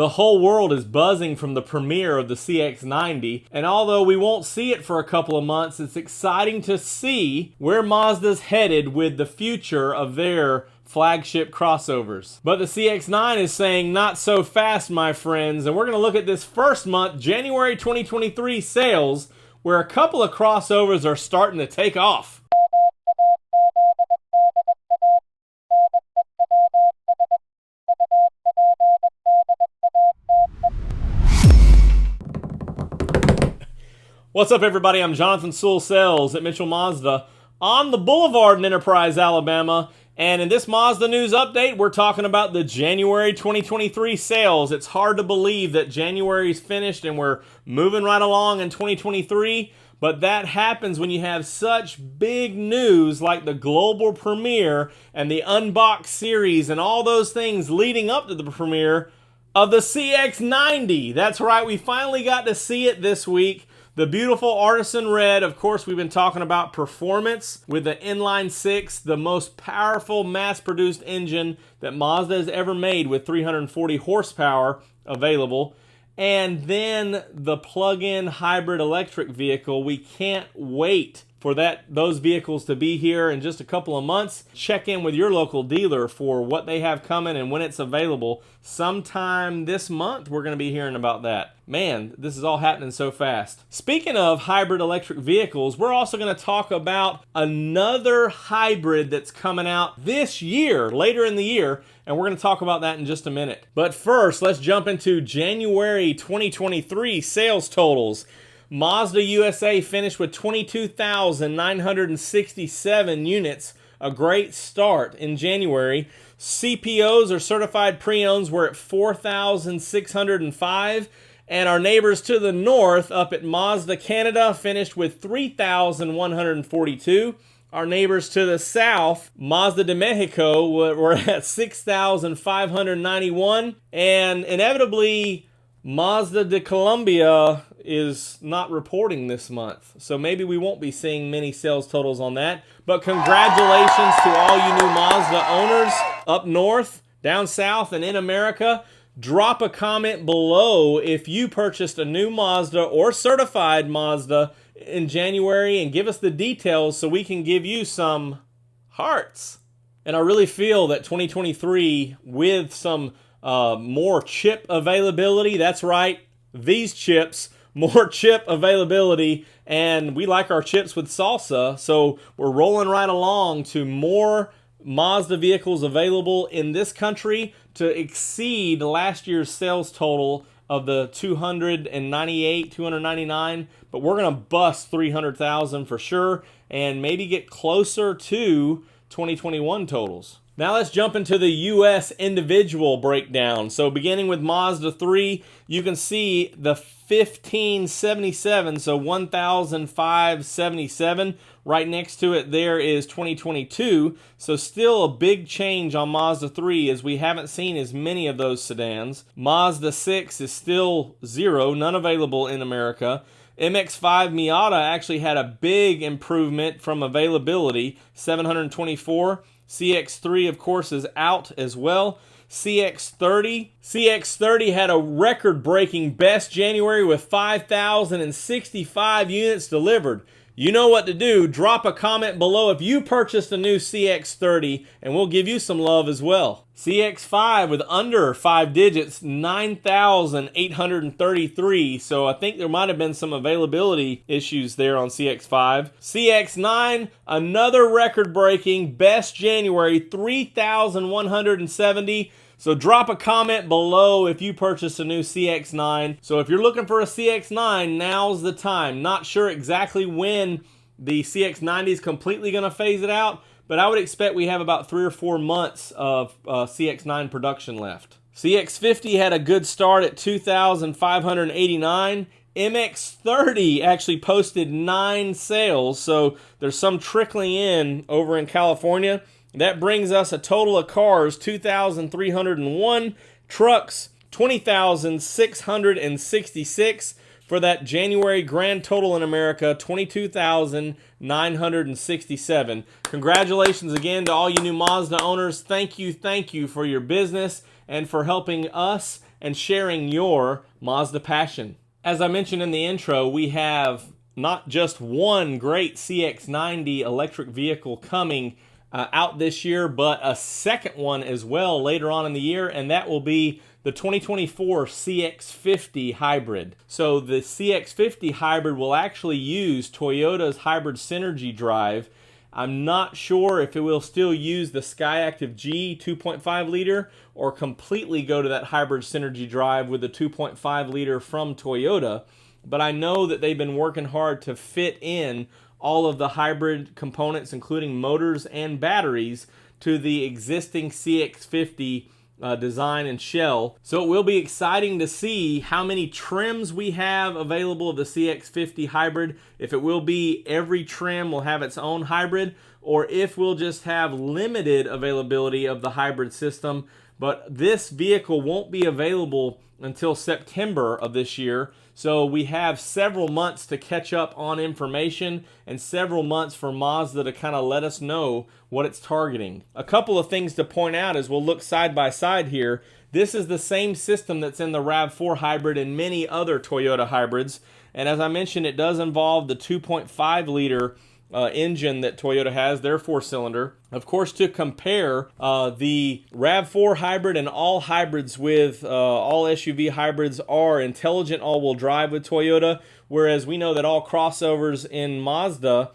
The whole world is buzzing from the premiere of the CX-90, and although we won't see it for a couple of months, it's exciting to see where Mazda's headed with the future of their flagship crossovers. But the CX-9 is saying not so fast, my friends, and we're going to look at this first month, January 2023 sales, where a couple of crossovers are starting to take off. What's up, everybody? I'm Jonathan Sewell Sales at Mitchell Mazda on the Boulevard in Enterprise, Alabama. And in this Mazda news update, we're talking about the January 2023 sales. It's hard to believe that January's finished and we're moving right along in 2023. But that happens when you have such big news like the global premiere and the Unbox series and all those things leading up to the premiere of the CX-90. That's right, we finally got to see it this week. The beautiful artisan red. Of course, we've been talking about performance with the inline six, the most powerful mass-produced engine that Mazda has ever made with 340 horsepower available. And then the plug-in hybrid electric vehicle. We can't wait for those vehicles to be here in just a couple of months. Check in with your local dealer for what they have coming and when it's available. Sometime this month, we're going to be hearing about that. Man, this is all happening so fast. Speaking of hybrid electric vehicles, we're also going to talk about another hybrid that's coming out this year, later in the year, and we're going to talk about that in just a minute. But first, let's jump into January 2023 sales totals. Mazda USA finished with 22,967 units, a great start in January. CPOs, or certified pre-owns, were at 4,605, and our neighbors to the north up at Mazda Canada finished with 3,142. Our neighbors to the south, Mazda de Mexico, were at 6,591, and inevitably Mazda de Colombia is not reporting this month, so maybe we won't be seeing many sales totals on that. But congratulations to all you new Mazda owners up north, down south, and in America. Drop a comment below if you purchased a new Mazda or certified Mazda in January, and give us the details so we can give you some hearts. And I really feel that 2023, with some more chip availability, that's right, these chips, more chip availability, and we like our chips with salsa, so we're rolling right along to more Mazda vehicles available in this country to exceed last year's sales total of the 299, but we're going to bust 300,000 for sure, and maybe get closer to 2021 totals. Now let's jump into the U.S. individual breakdown. So beginning with Mazda 3, you can see the 1577, so 1,577. Right next to it there is 2022. So still a big change on Mazda 3, as we haven't seen as many of those sedans. Mazda 6 is still zero, none available in America. MX-5 Miata actually had a big improvement from availability, 724. CX-3, of course, is out as well. CX-30 had a record-breaking best January with 5,065 units delivered. You know what to do. Drop a comment below if you purchased a new CX-30, and we'll give you some love as well. CX-5 with under 5 digits, 9,833. So I think there might have been some availability issues there on CX-5. CX-9, another record-breaking best January, 3,170. So drop a comment below if you purchased a new CX-9. So if you're looking for a CX-9, now's the time. Not sure exactly when the CX-90 is completely going to phase it out, but I would expect we have about 3 or 4 months of CX-9 production left. CX-50 had a good start at 2,589. MX-30 actually posted 9 sales, so there's some trickling in over in California. That brings us a total of cars, 2,301, trucks, 20,666, for that January grand total in America, 22,967. Congratulations again to all you new Mazda owners. Thank you for your business and for helping us and sharing your Mazda passion. As I mentioned in the intro, we have not just one great CX-90 electric vehicle coming out this year, but a second one as well later on in the year, and that will be the 2024 CX-50 Hybrid. So the CX-50 Hybrid will actually use Toyota's hybrid synergy drive. I'm not sure if it will still use the Skyactiv G 2.5 liter or completely go to that hybrid synergy drive with the 2.5 liter from Toyota, but I know that they've been working hard to fit in all of the hybrid components, including motors and batteries, to the existing CX-50 design and shell. So it will be exciting to see how many trims we have available of the CX-50 Hybrid, if it will be every trim will have its own hybrid, or if we'll just have limited availability of the hybrid system. But this vehicle won't be available until September of this year, so we have several months to catch up on information and several months for Mazda to kind of let us know what it's targeting. A couple of things to point out as we'll look side by side here. This is the same system that's in the RAV4 Hybrid and many other Toyota hybrids, and as I mentioned, it does involve the 2.5 liter engine that Toyota has, their 4-cylinder. Of course, to compare the RAV4 hybrid and all hybrids with all SUV hybrids are intelligent all-wheel drive with Toyota, whereas we know that all crossovers in Mazda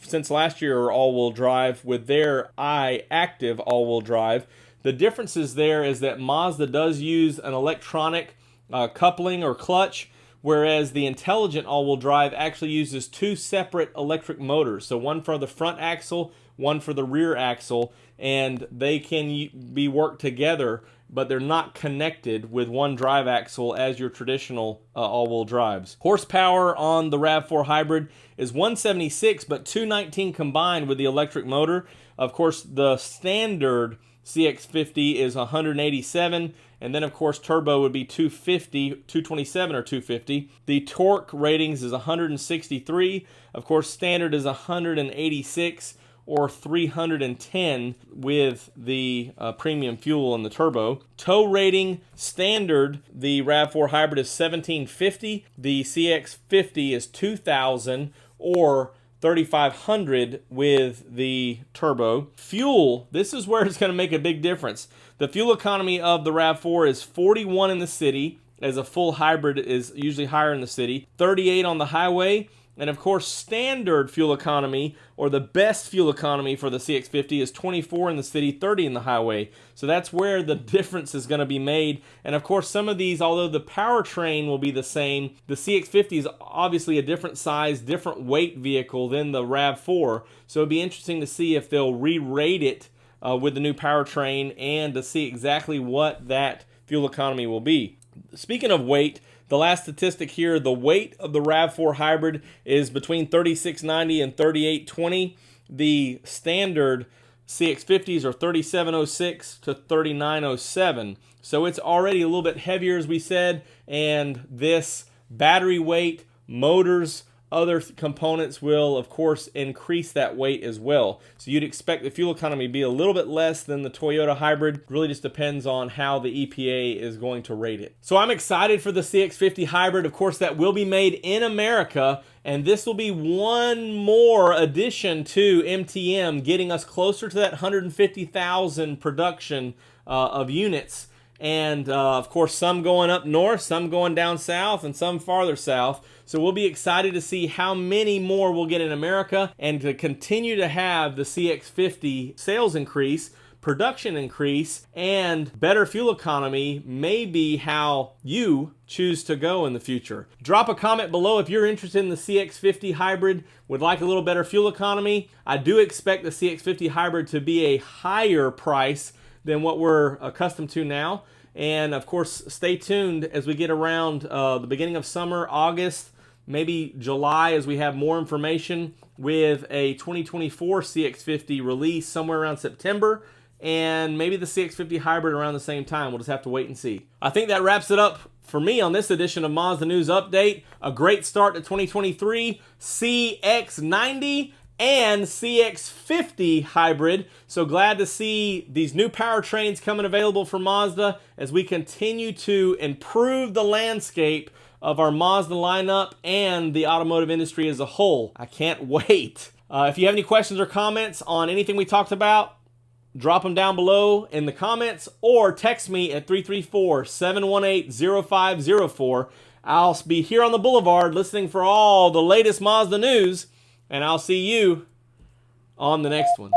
since last year are all-wheel drive with their active all-wheel drive. The differences there is that Mazda does use an electronic coupling or clutch, whereas the intelligent all-wheel drive actually uses two separate electric motors. So one for the front axle, one for the rear axle, and they can be worked together, but they're not connected with one drive axle as your traditional all-wheel drives. Horsepower on the RAV4 Hybrid is 176, but 219 combined with the electric motor. Of course, the standard CX-50 is 187, and then of course turbo would be 250, 227 or 250. The torque ratings is 163. Of course, standard is 186 or 310 with the premium fuel and the turbo. Tow rating, standard, the RAV4 Hybrid is 1750. The CX-50 is 2000 or 3,500 with the turbo. Fuel, this is where it's going to make a big difference. The fuel economy of the RAV4 is 41 in the city, as a full hybrid is usually higher in the city, 38 on the highway, and of course standard fuel economy, or the best fuel economy for the CX-50 is 24 in the city, 30 in the highway. So that's where the difference is going to be made. And of course some of these, although the powertrain will be the same, the CX-50 is obviously a different size, different weight vehicle than the RAV4. So it'd be interesting to see if they'll re-rate it with the new powertrain and to see exactly what that fuel economy will be. Speaking of weight, the last statistic here, the weight of the RAV4 Hybrid is between 3690 and 3820. The standard CX-50s are 3706 to 3907. So it's already a little bit heavier, as we said, and this battery weight, motors, other components will, of course, increase that weight as well. So you'd expect the fuel economy to be a little bit less than the Toyota Hybrid. Really just depends on how the EPA is going to rate it. So I'm excited for the CX-50 Hybrid. Of course, that will be made in America, and this will be one more addition to MTM, getting us closer to that 150,000 production of units. And of course, some going up north, some going down south, and some farther south. So we'll be excited to see how many more we'll get in America, and to continue to have the CX-50 sales increase, production increase, and better fuel economy may be how you choose to go in the future. Drop a comment below if you're interested in the CX-50 Hybrid, would like a little better fuel economy. I do expect the CX-50 Hybrid to be a higher price than what we're accustomed to now. And of course, stay tuned as we get around the beginning of summer, August, maybe July, as we have more information with a 2024 CX-50 release somewhere around September, and maybe the CX-50 Hybrid around the same time. We'll just have to wait and see. I think that wraps it up for me on this edition of Mazda News Update. A great start to 2023. CX-90 and CX-50 Hybrid. So glad to see these new powertrains coming available for Mazda as we continue to improve the landscape of our Mazda lineup and the automotive industry as a whole. I can't wait. If you have any questions or comments on anything we talked about, drop them down below in the comments or text me at 334-718-0504. I'll be here on the Boulevard listening for all the latest Mazda news, and I'll see you on the next one.